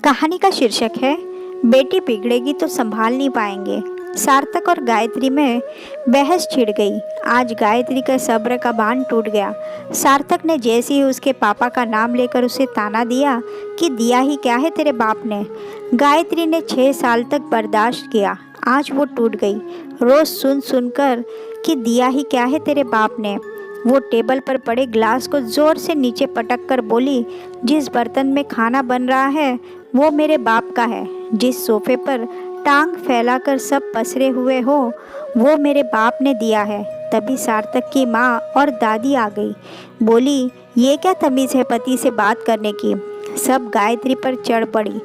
कहानी का शीर्षक है बेटी बिगड़ेगी तो संभाल नहीं पाएंगे। सार्थक और गायत्री में बहस छिड़ गई। आज गायत्री का सब्र का बांध टूट गया। सार्थक ने जैसे ही उसके पापा का नाम लेकर उसे ताना दिया कि दिया ही क्या है तेरे बाप ने। गायत्री ने 6 साल तक बर्दाश्त किया, आज वो टूट गई। रोज सुन सुनकर कि दिया ही क्या है तेरे बाप ने, वो टेबल पर पड़े ग्लास को जोर से नीचे पटक कर बोली, जिस बर्तन में खाना बन रहा है वो मेरे बाप का है। जिस सोफे पर टांग फैलाकर सब पसरे हुए हो वो मेरे बाप ने दिया है। तभी सार्थक की माँ और दादी आ गई। बोली, ये क्या तमीज़ है पति से बात करने की। सब गायत्री पर चढ़ पड़ी।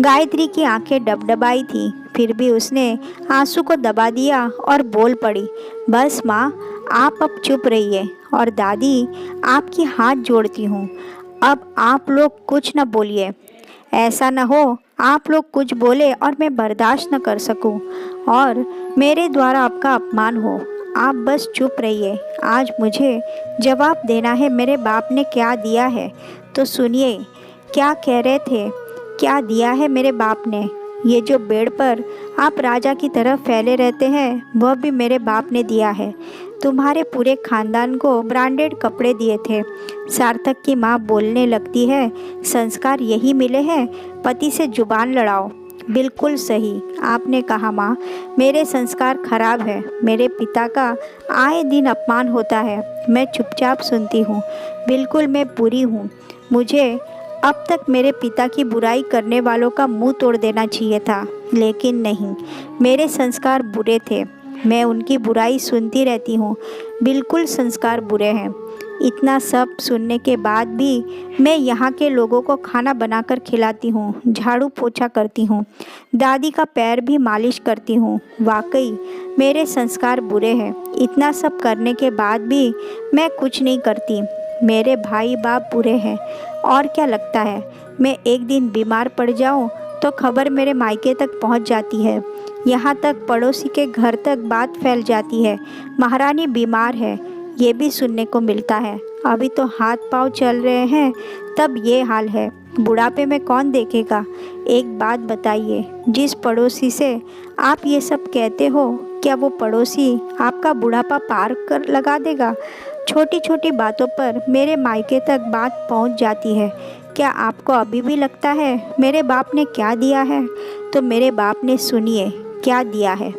गायत्री की आंखें डबडबाई थी, फिर भी उसने आंसू को दबा दिया और बोल पड़ी, बस माँ आप अब चुप रहिए। और दादी, आपकी हाथ जोड़ती हूँ, अब आप लोग कुछ न बोलिए। ऐसा न हो आप लोग कुछ बोले और मैं बर्दाश्त न कर सकूं और मेरे द्वारा आपका अपमान हो। आप बस चुप रहिए। आज मुझे जवाब देना है, मेरे बाप ने क्या दिया है तो सुनिए। क्या कह रहे थे, क्या दिया है मेरे बाप ने? ये जो बेड पर आप राजा की तरह फैले रहते हैं वह भी मेरे बाप ने दिया है। तुम्हारे पूरे खानदान को ब्रांडेड कपड़े दिए थे। सार्थक की माँ बोलने लगती है, संस्कार यही मिले हैं, पति से जुबान लड़ाओ। बिल्कुल सही आपने कहा माँ, मेरे संस्कार खराब है। मेरे पिता का आए दिन अपमान होता है, मैं चुपचाप सुनती हूँ। बिल्कुल मैं बुरी हूँ। मुझे अब तक मेरे पिता की बुराई करने वालों का मुंह तोड़ देना चाहिए था, लेकिन नहीं, मेरे संस्कार बुरे थे। मैं उनकी बुराई सुनती रहती हूँ। बिल्कुल संस्कार बुरे हैं। इतना सब सुनने के बाद भी मैं यहाँ के लोगों को खाना बनाकर खिलाती हूँ, झाड़ू पोछा करती हूँ, दादी का पैर भी मालिश करती हूँ। वाकई मेरे संस्कार बुरे हैं। इतना सब करने के बाद भी मैं कुछ नहीं करती। मेरे भाई बाप बुरे हैं। और क्या लगता है मैं एक दिन बीमार पड़ जाऊँ तो खबर मेरे मायके तक पहुँच जाती है, यहाँ तक पड़ोसी के घर तक बात फैल जाती है, महारानी बीमार है, ये भी सुनने को मिलता है। अभी तो हाथ पांव चल रहे हैं तब ये हाल है, बुढ़ापे में कौन देखेगा। एक बात बताइए, जिस पड़ोसी से आप ये सब कहते हो क्या वो पड़ोसी आपका बुढ़ापा पार कर लगा देगा? छोटी छोटी बातों पर मेरे मायके तक बात पहुंच जाती है। क्या आपको अभी भी लगता है मेरे बाप ने क्या दिया है? तो मेरे बाप ने सुनिए क्या दिया है।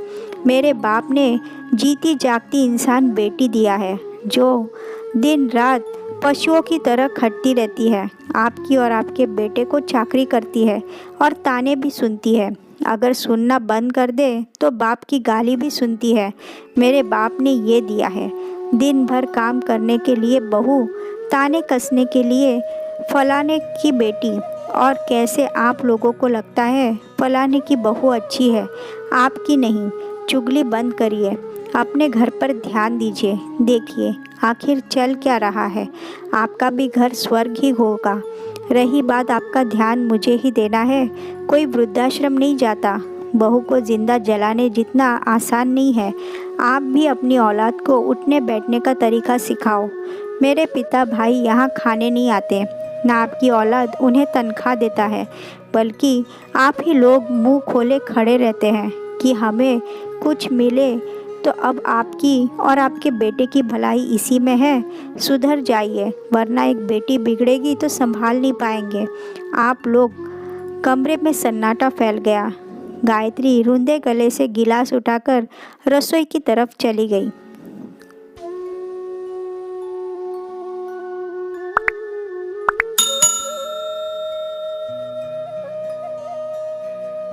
मेरे बाप ने जीती जागती इंसान बेटी दिया है, जो दिन रात पशुओं की तरह खटती रहती है, आपकी और आपके बेटे को चाकरी करती है और ताने भी सुनती है। अगर सुनना बंद कर दे तो बाप की गाली भी सुनती है। मेरे बाप ने ये दिया है, दिन भर काम करने के लिए बहू, ताने कसने के लिए फलाने की बेटी। और कैसे आप लोगों को लगता है फलाने की बहू अच्छी है, आपकी नहीं। चुगली बंद करिए, अपने घर पर ध्यान दीजिए। देखिए आखिर चल क्या रहा है, आपका भी घर स्वर्ग ही होगा। रही बात आपका ध्यान मुझे ही देना है, कोई वृद्धाश्रम नहीं जाता। बहू को जिंदा जलाने जितना आसान नहीं है। आप भी अपनी औलाद को उठने बैठने का तरीका सिखाओ। मेरे पिता भाई यहाँ खाने नहीं आते, ना आपकी औलाद उन्हें तनख्वाह देता है, बल्कि आप ही लोग मुंह खोले खड़े रहते हैं कि हमें कुछ मिले। तो अब आपकी और आपके बेटे की भलाई इसी में है। सुधर जाइए, वरना एक बेटी बिगड़ेगी तो संभाल नहीं पाएंगे आप लोग। कमरे में सन्नाटा फैल गया। गायत्री रुंधे गले से गिलास उठाकर रसोई की तरफ चली गई।